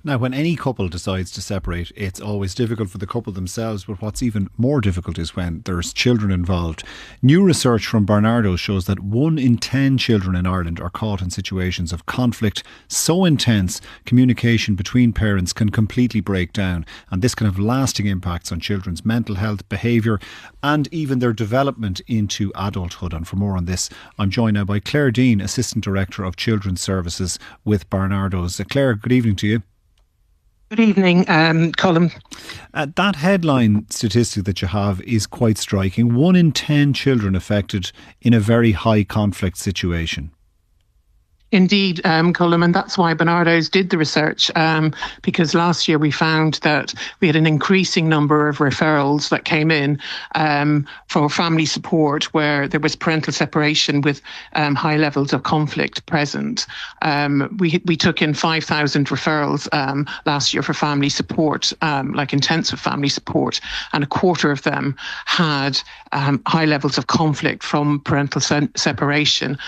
Now, when any couple decides to separate, it's always difficult for the couple themselves, but what's even more difficult is when there's children involved. New research from Barnardos shows that 1 in 10 children in Ireland are caught in situations of conflict so intense, communication between parents can completely break down, and this can have lasting impacts on children's mental health, behaviour, and even their development into adulthood. And for more on this, I'm joined now by Clare Deane, Assistant Director of Children's Services with Barnardos. Clare, good evening to you. Good evening, Colm. That headline statistic that you have is quite striking. 1 in 10 children affected in a very high conflict situation. Indeed, Colm, and that's why Barnardos did the research, because last year we found that we had an increasing number of referrals that came in for family support where there was parental separation with high levels of conflict present. We took in 5,000 referrals last year for family support, like intensive family support, and a quarter of them had high levels of conflict from parental separation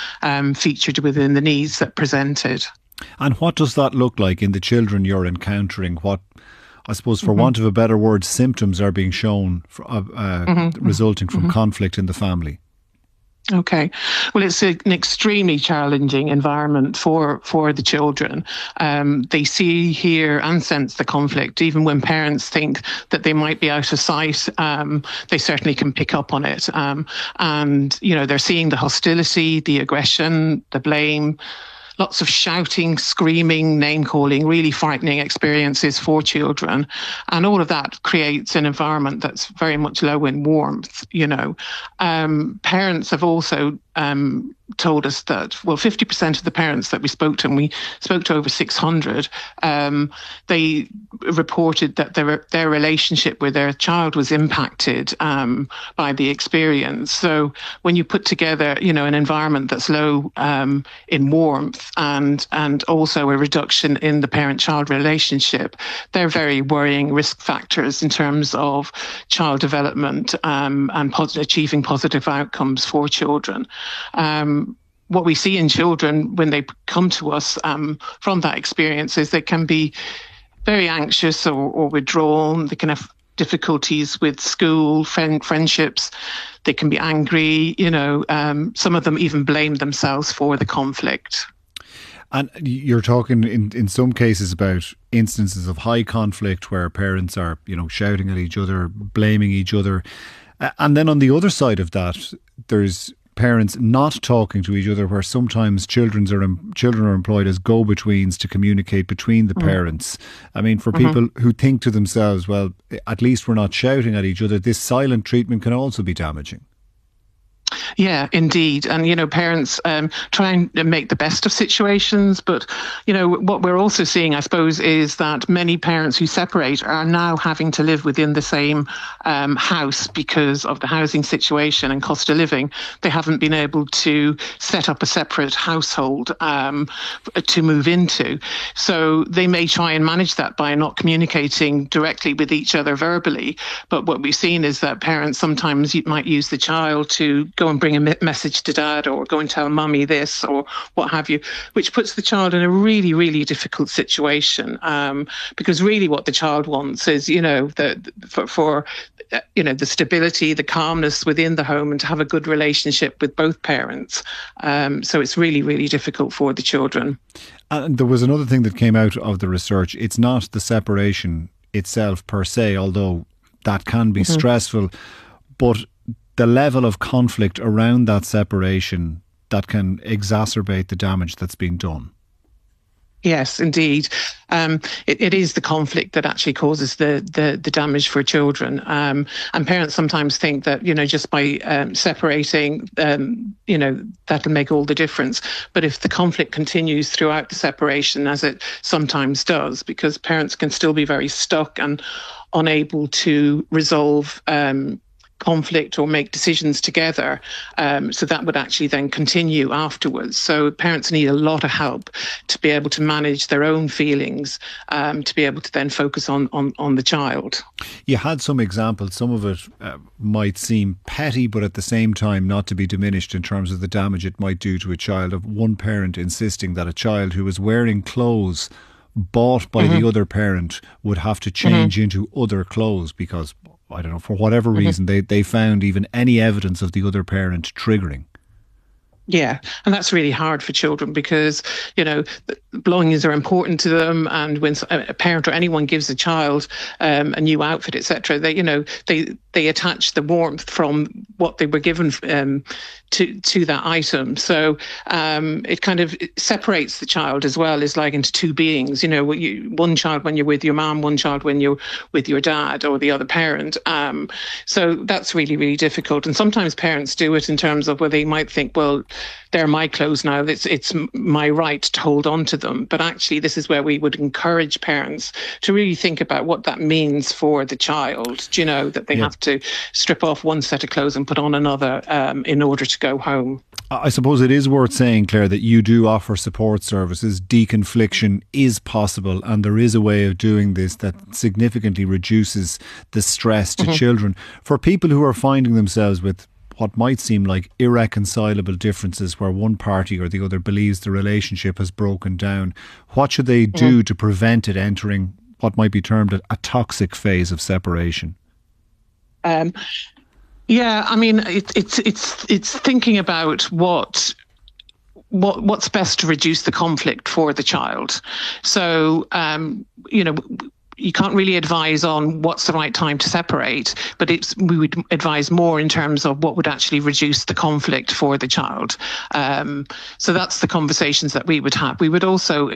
featured within the needs that presented. And what does that look like in the children you're encountering? What, I suppose, for want of a better word, symptoms are being shown resulting from conflict in the family? Okay. Well, it's an extremely challenging environment for the children. They see, hear and sense the conflict. Even when parents think that they might be out of sight, they certainly can pick up on it. And, you know, they're seeing the hostility, the aggression, the blame, lots of shouting, screaming, name-calling, really frightening experiences for children. And all of that creates an environment that's very much low in warmth, you know. Parents have also told us that, well, 50% of the parents that we spoke to, and we spoke to over 600, they reported that their relationship with their child was impacted by the experience. So when you put together, you know, an environment that's low in warmth and also a reduction in the parent-child relationship, they're very worrying risk factors in terms of child development and achieving positive outcomes for children. What we see in children when they come to us from that experience is they can be very anxious or withdrawn. They can have difficulties with school, friendships. They can be angry. You know, some of them even blame themselves for the conflict. And you're talking in some cases about instances of high conflict where parents are, you know, shouting at each other, blaming each other. And then on the other side of that, there's parents not talking to each other, where sometimes children are employed as go-betweens to communicate between the parents. I mean, for people who think to themselves, well, at least we're not shouting at each other, this silent treatment can also be damaging. Yeah, indeed. And, you know, parents try and make the best of situations. But, you know, what we're also seeing, I suppose, is that many parents who separate are now having to live within the same house because of the housing situation and cost of living. They haven't been able to set up a separate household to move into. So they may try and manage that by not communicating directly with each other verbally. But what we've seen is that parents sometimes might use the child to go and bring a message to dad, or go and tell mummy this, or what have you, which puts the child in a really, really difficult situation. Because really what the child wants is, you know, for you know, the stability, the calmness within the home, and to have a good relationship with both parents. So it's really, really difficult for the children. And there was another thing that came out of the research. It's not the separation itself per se, although that can be stressful, but the level of conflict around that separation that can exacerbate the damage that's been done. Yes, indeed. It is the conflict that actually causes the damage for children. And parents sometimes think that, you know, just by separating, you know, that'll make all the difference. But if the conflict continues throughout the separation, as it sometimes does, because parents can still be very stuck and unable to resolve conflict or make decisions together. So that would actually then continue afterwards. So parents need a lot of help to be able to manage their own feelings, to be able to then focus on the child. You had some examples. Some of it might seem petty, but at the same time not to be diminished in terms of the damage it might do to a child, of one parent insisting that a child who was wearing clothes bought by the other parent would have to change into other clothes because, I don't know, for whatever reason, they found even any evidence of the other parent triggering. Yeah, and that's really hard for children because, belongings are important to them. And when a parent or anyone gives a child a new outfit, etc., they attach the warmth from what they were given to that item. So it kind of separates the child as well, is like into two beings. One child when you're with your mom, one child when you're with your dad or the other parent. So that's really, really difficult. And sometimes parents do it in terms of where they might think, well, they're my clothes now. It's my right to hold on to them. But actually, this is where we would encourage parents to really think about what that means for the child. That they have to strip off one set of clothes and put on another in order to go home. I suppose it is worth saying, Claire, that you do offer support services. Deconfliction is possible, and there is a way of doing this that significantly reduces the stress to children. For people who are finding themselves with what might seem like irreconcilable differences where one party or the other believes the relationship has broken down, what should they do to prevent it entering what might be termed a toxic phase of separation? Yeah, I mean, it's thinking about what's best to reduce the conflict for the child. So, you can't really advise on what's the right time to separate, but we would advise more in terms of what would actually reduce the conflict for the child. So that's the conversations that we would have. We would also,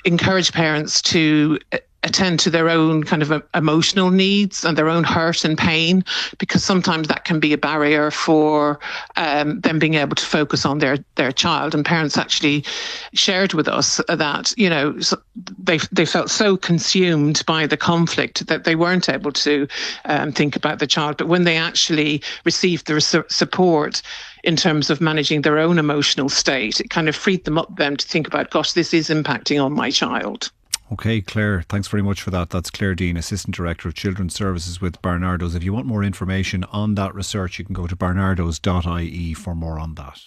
encourage parents to attend to their own kind of emotional needs and their own hurt and pain, because sometimes that can be a barrier for them being able to focus on their child. And parents actually shared with us that, they felt so consumed by the conflict that they weren't able to think about the child. But when they actually received the support in terms of managing their own emotional state, it kind of freed them up then to think about, gosh, this is impacting on my child. Okay, Claire, thanks very much for that. That's Clare Deane, Assistant Director of Children's Services with Barnardos. If you want more information on that research, you can go to barnardos.ie for more on that.